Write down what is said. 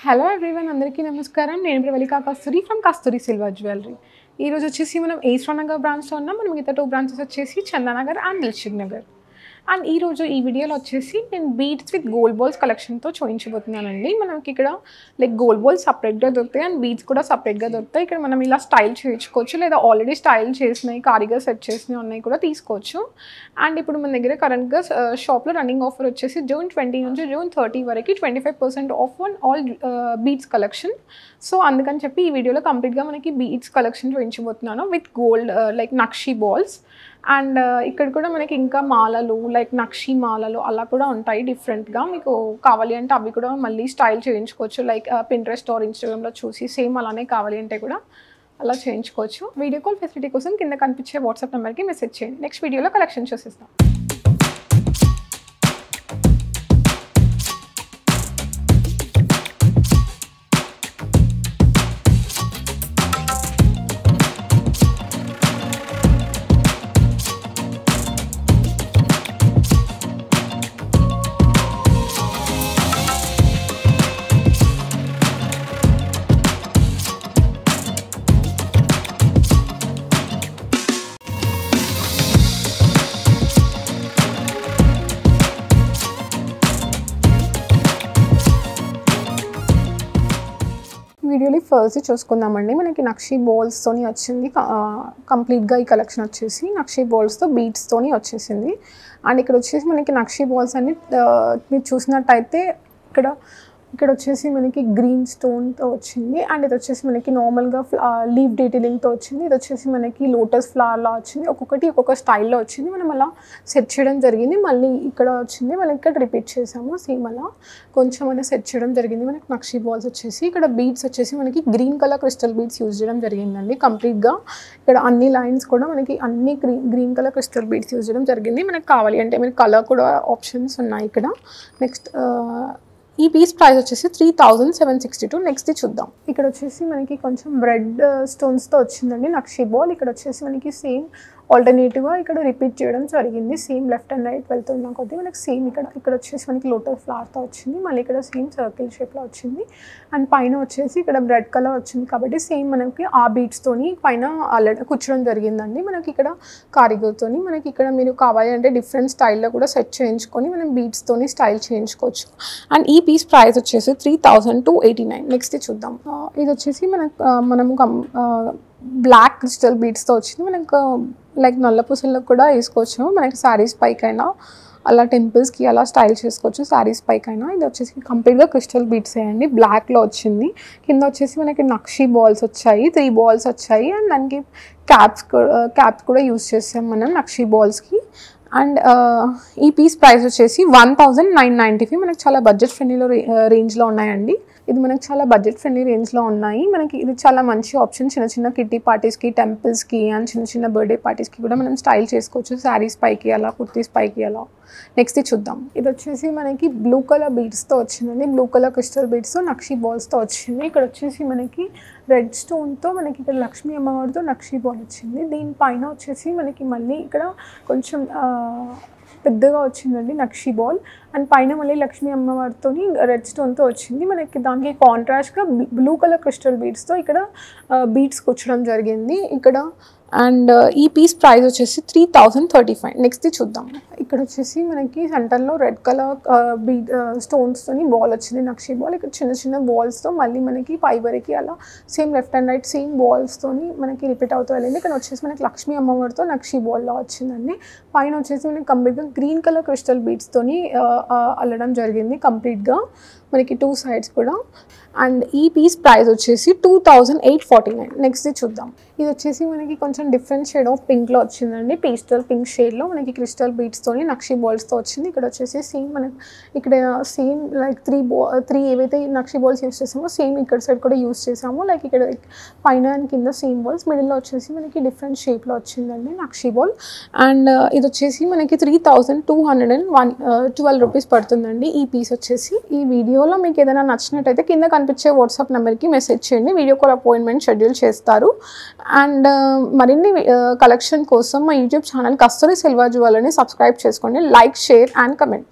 Hello everyone, అందరికీ నమస్కారం. నేను ప్రవళిక కస్తూరి ఫ్రమ్ కస్తూరి సిల్వర్ జ్యువెలరీ. ఈరోజు వచ్చేసి మనం ఈస్ట్రన్ నగర్ బ్రాంచ్లో ఉన్నాం. మనం మిగతా 2 బ్రాంచెస్ వచ్చేసి చందానగర్ అండ్ దిల్షుక్ నగర్. అండ్ ఈరోజు ఈ వీడియోలో వచ్చేసి నేను బీడ్స్ విత్ గోల్డ్ బాల్స్ కలెక్షన్తో చూపించబోతున్నానండి. మనకి ఇక్కడ లైక్ గోల్డ్ బాల్స్ సపరేట్గా దొరుకుతాయి అండ్ బీడ్స్ కూడా సపరేట్గా దొరుకుతాయి. ఇక్కడ మనం ఇలా స్టైల్ చేయించుకోవచ్చు, లేదా ఆల్రెడీ స్టైల్ చేసినవి కారీగా సెట్ చేసినవి ఉన్నాయి కూడా తీసుకోవచ్చు. అండ్ ఇప్పుడు మన దగ్గర కరెంట్గా షాప్లో రన్నింగ్ ఆఫర్ వచ్చేసి జూన్ 20 నుంచి జూన్ 30 వరకు 25% of on all beads collection. So అందుకని చెప్పి ఈ వీడియోలో కంప్లీట్గా మనకి బీడ్స్ కలెక్షన్ చూపించబోతున్నాను with gold like nakshi balls. And ఇక్కడ కూడా మనకి ఇంకా మాలలు లైక్ నక్షీ మాలలు అలా కూడా ఉంటాయి డిఫరెంట్గా. మీకు కావాలి అంటే అవి కూడా మళ్ళీ స్టైల్ చేయించుకోవచ్చు. లైక్ పింట్రెస్ట్ ఆర్ ఇన్స్టాగ్రామ్లో చూసి సేమ్ అలానే కావాలి అంటే కూడా అలా చేయించుకోవచ్చు. వీడియో కాల్ ఫెసిలిటీ కోసం కింద కనిపించే వాట్సాప్ నెంబర్కి మెసేజ్ చేయండి. నెక్స్ట్ వీడియోలో కలెక్షన్ చూసేస్తాం. వీడియోలో ఫస్ట్ చూసుకుందామండి. మనకి నక్షీ బాల్స్తోని వచ్చింది కంప్లీట్గా. ఈ కలెక్షన్ వచ్చేసి నక్షీ బాల్స్తో బీడ్స్తోని వచ్చేసింది. అండ్ ఇక్కడ వచ్చేసి మనకి నక్షీ బాల్స్ అన్ని మీరు చూసినట్టయితే ఇక్కడ వచ్చేసి మనకి గ్రీన్ స్టోన్తో వచ్చింది. అండ్ ఇది వచ్చేసి మనకి నార్మల్గా లీవ్ డీటెయిలింగ్తో వచ్చింది. ఇది వచ్చేసి మనకి లోటస్ ఫ్లవర్లా వచ్చింది. ఒక్కొక్కటి ఒక్కొక్క స్టైల్లో వచ్చింది. మనం అలా సెట్ చేయడం జరిగింది. మళ్ళీ ఇక్కడ వచ్చింది, మళ్ళీ ఇక్కడ రిపీట్ చేసాము. సేమ్ అలా కొంచెం అలా సెట్ చేయడం జరిగింది. మనకి నక్షీ బాల్స్ వచ్చేసి ఇక్కడ బీడ్స్ వచ్చేసి మనకి green colour crystal beads use చేయడం జరిగిందండి కంప్లీట్గా. ఇక్కడ అన్ని లైన్స్ కూడా మనకి అన్ని green colour crystal beads use చేయడం జరిగింది. మనకి కావాలి అంటే మనకి కలర్ కూడా ఆప్షన్స్ ఉన్నాయి ఇక్కడ. నెక్స్ట్ ఈ పీస్ ప్రైస్ వచ్చేసి 3762. నెక్స్ట్ చూద్దాం. ఇక్కడ వచ్చేసి మనకి కొంచెం రెడ్ స్టోన్స్తో వచ్చిందండి నక్షీ బాల్. ఇక్కడ వచ్చేసి మనకి సేమ్ ఆల్టర్నేటివ్గా ఇక్కడ రిపీట్ చేయడం జరిగింది. సేమ్ లెఫ్ట్ అండ్ రైట్ వెళ్తున్న కొద్దీ మనకి సేమ్ ఇక్కడ వచ్చేసి మనకి లోటస్ ఫ్లవర్తో వచ్చింది. మళ్ళీ ఇక్కడ సేమ్ సర్కిల్ షేప్లో వచ్చింది. అండ్ పైన వచ్చేసి ఇక్కడ రెడ్ కలర్ వచ్చింది కాబట్టి సేమ్ మనకి ఆ బీడ్స్తోని పైన కూర్చోడం జరిగిందండి. మనకి ఇక్కడ కారిగర్తోని మనకి ఇక్కడ మీరు కావాలి అంటే డిఫరెంట్ స్టైల్లో కూడా సెట్ చేయించుకొని మనం బీడ్స్తోని స్టైల్ చేయించుకోవచ్చు. అండ్ ఈ పీస్ ప్రైస్ వచ్చేసి 3289. నెక్స్ట్ చూద్దాం. ఇది వచ్చేసి మనము బ్లాక్ క్రిస్టల్ బీడ్స్తో వచ్చింది. మనకు లైక్ నల్ల పూసలకు కూడా వేసుకోవచ్చు. మనకి శారీస్ పైకైనా అలా టెంపుల్స్కి అలా స్టైల్ చేసుకోవచ్చు శారీస్ పైకైనా. ఇది వచ్చేసి కంప్లీట్గా క్రిస్టల్ బీడ్స్ అండి. బ్లాక్లో వచ్చింది. కింద వచ్చేసి మనకి నక్షీ బాల్స్ వచ్చాయి, 3 బాల్స్ వచ్చాయి. అండ్ దానికి క్యాప్స్ కూడా యూజ్ చేసాం మనం నక్షీ బాల్స్కి. అండ్ ఈ పీస్ ప్రైస్ వచ్చేసి 1995. మనకి చాలా బడ్జెట్ ఫ్రెండ్లీలో రేంజ్లో ఉన్నాయండి. ఇది మనకి చాలా బడ్జెట్ ఫ్రెండ్లీ రేంజ్లో ఉన్నాయి. మనకి ఇది చాలా మంచి ఆప్షన్ చిన్న చిన్న కిట్టి పార్టీస్కి, టెంపుల్స్కి అండ్ చిన్న చిన్న బర్త్డే పార్టీస్కి కూడా మనం స్టైల్ చేసుకోవచ్చు శారీస్ పైకి అలా, కుర్తీస్ పైకి అలా. నెక్స్ట్ చూద్దాం. ఇది వచ్చేసి మనకి బ్లూ కలర్ బీడ్స్తో వచ్చిందండి. బ్లూ కలర్ క్రిస్టల్ బీడ్స్తో నక్షీ బాల్స్తో వచ్చింది. ఇక్కడ వచ్చేసి మనకి రెడ్ స్టోన్తో మనకి ఇక్కడ లక్ష్మీ అమ్మవారితో నక్షీ బాల్ వచ్చింది. దీనిపైన వచ్చేసి మనకి మళ్ళీ ఇక్కడ కొంచెం పెద్దగా వచ్చిందండి నక్షీ బాల్. అండ్ పైన మళ్ళీ లక్ష్మీ అమ్మవారితో రెడ్ స్టోన్తో వచ్చింది. మనకి దానికి కాంట్రాస్ట్గా బ్లూ కలర్ క్రిస్టల్ బీడ్స్తో ఇక్కడ బీడ్స్ కూర్చోడం జరిగింది ఇక్కడ. అండ్ ఈ పీస్ ప్రైస్ వచ్చేసి 3035. నెక్స్ట్ చూద్దాం. ఇక్కడ వచ్చేసి మనకి సెంటర్లో రెడ్ కలర్ బీడ్ స్టోన్స్తోని బాల్ వచ్చింది నక్షీ బాల్. ఇక్కడ చిన్న చిన్న బాల్స్తో మళ్ళీ మనకి పై వరకు అలా same left and right same బాల్స్తోని మనకి రిపీట్ అవుతూ వెళ్ళింది. ఇక్కడ వచ్చేసి మనకి లక్ష్మీ అమ్మవారితో నక్షీ బాల్లో వచ్చిందండి. పైన వచ్చేసి మనకి కంప్లీట్గా గ్రీన్ కలర్ క్రిస్టల్ బీడ్స్తోని అల్లడం జరిగింది కంప్లీట్గా మనకి 2 సైడ్స్ కూడా. అండ్ ఈ పీస్ ప్రైస్ వచ్చేసి 2849. నెక్స్ట్ చూద్దాం. ఇది వచ్చేసి మనకి కొంచెం డిఫరెంట్ షేడ్ ఆఫ్ పింక్లో వచ్చిందండి. పేస్టల్ పింక్ షేడ్లో మనకి క్రిస్టల్ బీడ్స్తోని నక్షీ బాల్స్తో వచ్చింది. ఇక్కడ వచ్చేసి సేమ్ మనకి ఇక్కడ సేమ్ లైక్ 3 ఏవైతే నక్షీ బాల్స్ యూస్ చేసామో సేమ్ ఇక్కడ సైడ్ కూడా యూస్ చేసాము. లైక్ ఇక్కడ పైన అండ్ కింద సేమ్ బాల్స్, మిడిల్లో వచ్చేసి మనకి డిఫరెంట్ షేప్లో వచ్చిందండి నక్షీ బాల్. అండ్ ఇది వచ్చేసి మనకి 3212 రూపీస్ పడుతుందండి ఈ పీస్ వచ్చేసి. ఈ వీడియోలో మీకు ఏదైనా నచ్చినట్టయితే కింద కనిపించే వాట్సాప్ నెంబర్కి మెసేజ్ చేయండి. వీడియో కాల్ అపాయింట్మెంట్ షెడ్యూల్ చేస్తారు. అండ్ మరిన్ని కలెక్షన్ కోసం మా యూట్యూబ్ ఛానల్ కస్తూరి సిల్వర్ జ్యువెలరీని సబ్స్క్రైబ్ చేసుకోండి. Like, share and comment.